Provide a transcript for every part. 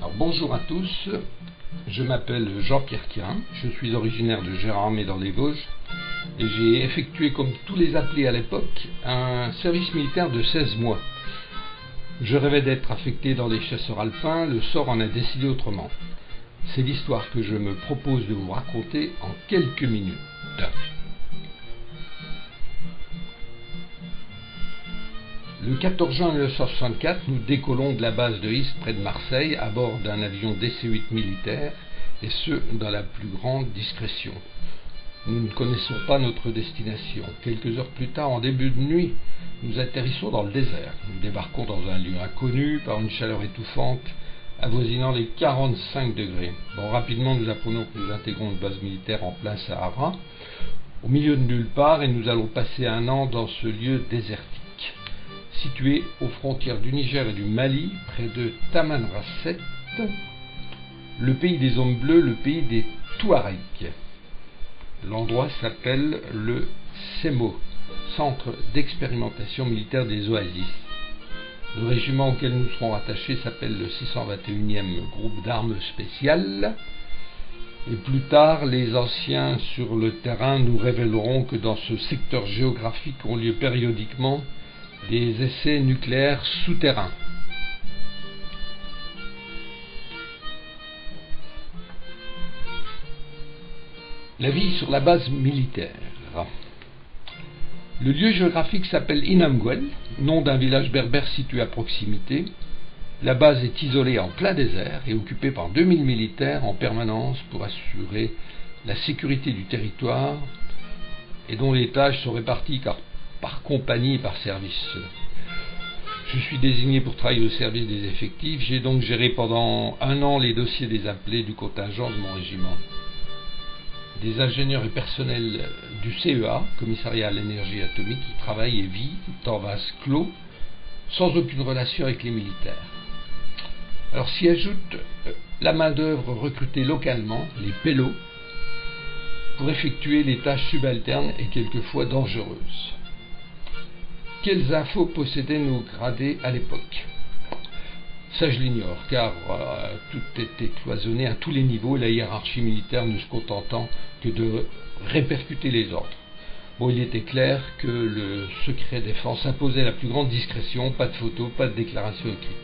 Alors, bonjour à tous, je m'appelle Jean-Pierre Quirin, je suis originaire de Gérardmer dans les Vosges et j'ai effectué, comme tous les appelés à l'époque, un service militaire de 16 mois. Je rêvais d'être affecté dans les chasseurs alpins, le sort en a décidé autrement. C'est l'histoire que je me propose de vous raconter en quelques minutes. Le 14 juin 1964, nous décollons de la base de Istres près de Marseille à bord d'un avion DC-8 militaire, et ce, dans la plus grande discrétion. Nous ne connaissons pas notre destination. Quelques heures plus tard, en début de nuit, nous atterrissons dans le désert. Nous débarquons dans un lieu inconnu, par une chaleur étouffante, avoisinant les 45 degrés. Rapidement, nous apprenons que nous intégrons une base militaire en plein Sahara, au milieu de nulle part, et nous allons passer un an dans ce lieu désertique. Situé aux frontières du Niger et du Mali, près de Tamanrasset, le pays des hommes bleus, le pays des Touaregs. L'endroit s'appelle le CEMO, Centre d'expérimentation militaire des oasis. Le régiment auquel nous serons rattachés s'appelle le 621e groupe d'armes spéciales. Et plus tard, les anciens sur le terrain nous révéleront que dans ce secteur géographique ont lieu périodiquement des essais nucléaires souterrains. La vie sur la base militaire. Le lieu géographique s'appelle Inamguel, nom d'un village berbère situé à proximité. La base est isolée en plein désert et occupée par 2000 militaires en permanence pour assurer la sécurité du territoire et dont les tâches sont réparties par compagnie et par service. Je suis désigné pour travailler au service des effectifs. J'ai donc géré pendant un an les dossiers des appelés du contingent de mon régiment. Des ingénieurs et personnels du CEA, Commissariat à l'énergie atomique, qui travaillent et vivent en vase clos, sans aucune relation avec les militaires. Alors s'y ajoute la main-d'œuvre recrutée localement, les pélos, pour effectuer les tâches subalternes et quelquefois dangereuses. Quelles infos possédaient nos gradés à l'époque? Ça, je l'ignore, car tout était cloisonné à tous les niveaux, la hiérarchie militaire ne se contentant que de répercuter les ordres. Il était clair que le secret défense imposait la plus grande discrétion, pas de photos, pas de déclaration écrite.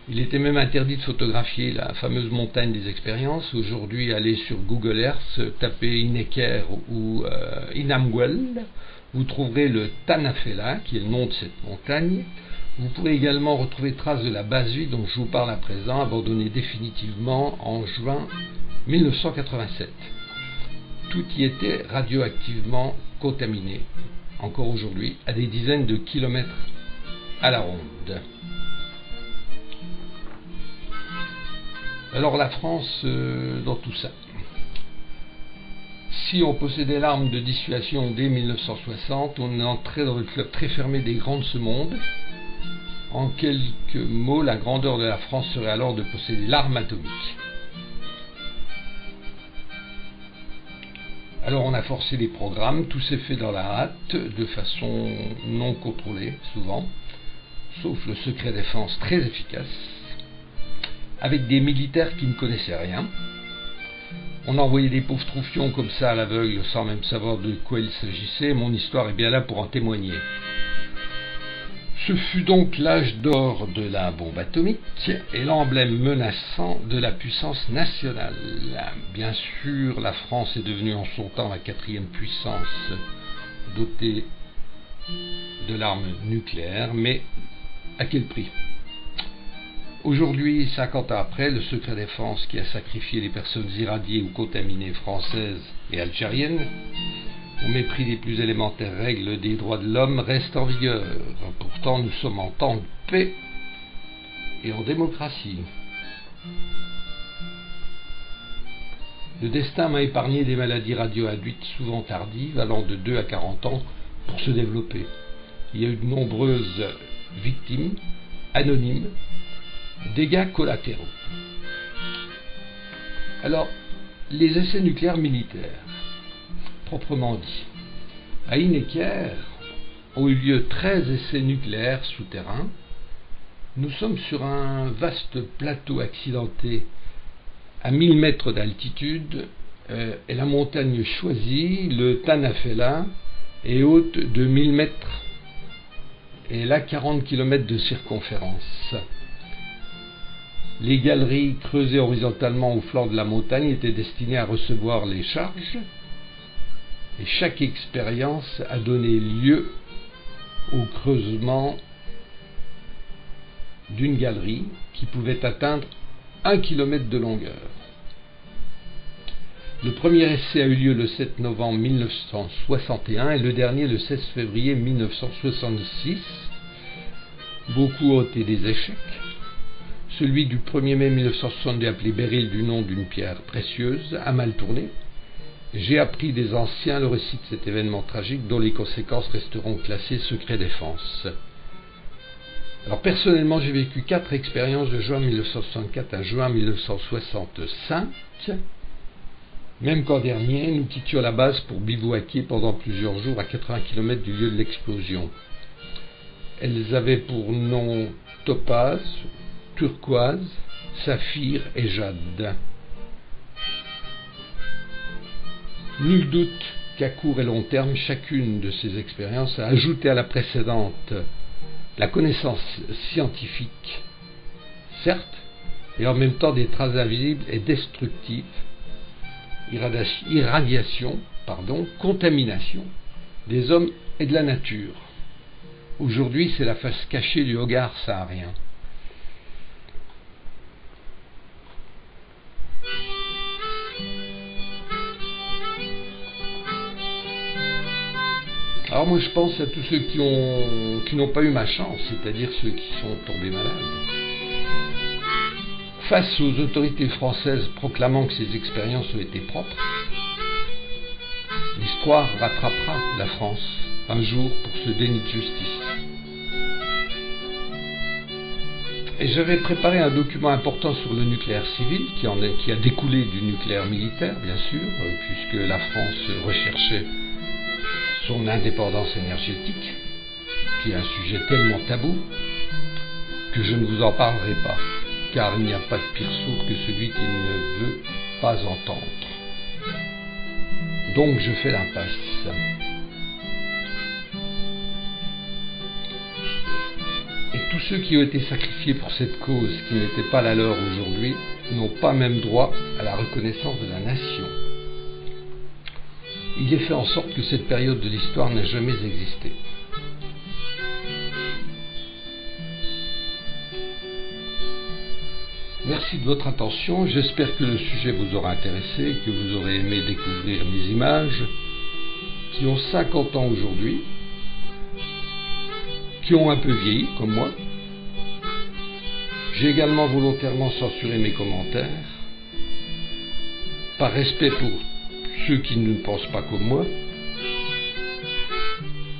Il était même interdit de photographier la fameuse montagne des expériences. Aujourd'hui, allez sur Google Earth, tapez Ineker ou Inamguel, vous trouverez le Tanafela, qui est le nom de cette montagne. Vous pourrez également retrouver traces de la base vide dont je vous parle à présent, abandonnée définitivement en juin 1987. Tout y était radioactivement contaminé, encore aujourd'hui, à des dizaines de kilomètres à la ronde. Alors la France dans tout ça. Si on possédait l'arme de dissuasion dès 1960, on entrait dans le club très fermé des grands de ce monde. En quelques mots, la grandeur de la France serait alors de posséder l'arme atomique. Alors on a forcé les programmes, tout s'est fait dans la hâte, de façon non contrôlée souvent, sauf le secret défense très efficace, avec des militaires qui ne connaissaient rien. On envoyait des pauvres troufions comme ça à l'aveugle sans même savoir de quoi il s'agissait. Mon histoire est bien là pour en témoigner. Ce fut donc l'âge d'or de la bombe atomique et l'emblème menaçant de la puissance nationale. Bien sûr, la France est devenue en son temps la 4e puissance dotée de l'arme nucléaire, mais à quel prix? Aujourd'hui, 50 ans après, le secret défense qui a sacrifié les personnes irradiées ou contaminées françaises et algériennes, au mépris des plus élémentaires règles des droits de l'homme, reste en vigueur. Pourtant, nous sommes en temps de paix et en démocratie. Le destin m'a épargné des maladies radio-induites souvent tardives, allant de 2 à 40 ans pour se développer. Il y a eu de nombreuses victimes, anonymes, dégâts collatéraux. Alors, les essais nucléaires militaires, proprement dit. À Ineker ont eu lieu 13 essais nucléaires souterrains Nous sommes sur un vaste plateau accidenté à 1000 mètres d'altitude et la montagne choisie, le Tanafela, est haute de 1000 mètres et elle a 40 km de circonférence. Les galeries creusées horizontalement au flanc de la montagne étaient destinées à recevoir les charges et chaque expérience a donné lieu au creusement d'une galerie qui pouvait atteindre 1 km de longueur. Le premier essai a eu lieu le 7 novembre 1961 et le dernier le 16 février 1966. Beaucoup ont été des échecs. Celui du 1er mai 1962, appelé Beryl du nom d'une pierre précieuse, a mal tourné. J'ai appris des anciens le récit de cet événement tragique dont les conséquences resteront classées secret défense. Alors personnellement, j'ai vécu 4 expériences de juin 1964 à juin 1965. Même qu'en dernier, nous quittions la base pour bivouaquer pendant plusieurs jours à 80 km du lieu de l'explosion. Elles avaient pour nom Topaz, Turquoise, Saphir et Jade. Nul doute qu'à court et long terme, chacune de ces expériences a ajouté à la précédente la connaissance scientifique, certes, et en même temps des traces invisibles et destructives, irradiation, contamination des hommes et de la nature. Aujourd'hui, c'est la face cachée du Hogar saharien. Alors moi je pense à tous ceux qui n'ont pas eu ma chance, c'est-à-dire ceux qui sont tombés malades. Face aux autorités françaises proclamant que ces expériences ont été propres, l'histoire rattrapera la France un jour pour ce déni de justice. Et j'avais préparé un document important sur le nucléaire civil qui a découlé du nucléaire militaire, bien sûr, puisque la France recherchait son indépendance énergétique, qui est un sujet tellement tabou que je ne vous en parlerai pas, car il n'y a pas de pire sourd que celui qui ne veut pas entendre. Donc je fais l'impasse. Et tous ceux qui ont été sacrifiés pour cette cause qui n'était pas la leur aujourd'hui n'ont pas même droit à la reconnaissance de la nation. Il est fait en sorte que cette période de l'histoire n'a jamais existé. Merci de votre attention, j'espère que le sujet vous aura intéressé, que vous aurez aimé découvrir mes images qui ont 50 ans aujourd'hui, qui ont un peu vieilli comme moi. J'ai également volontairement censuré mes commentaires, par respect pour ceux qui ne pensent pas comme moi.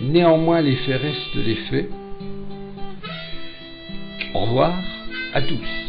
Néanmoins, les faits restent les faits. Au revoir à tous.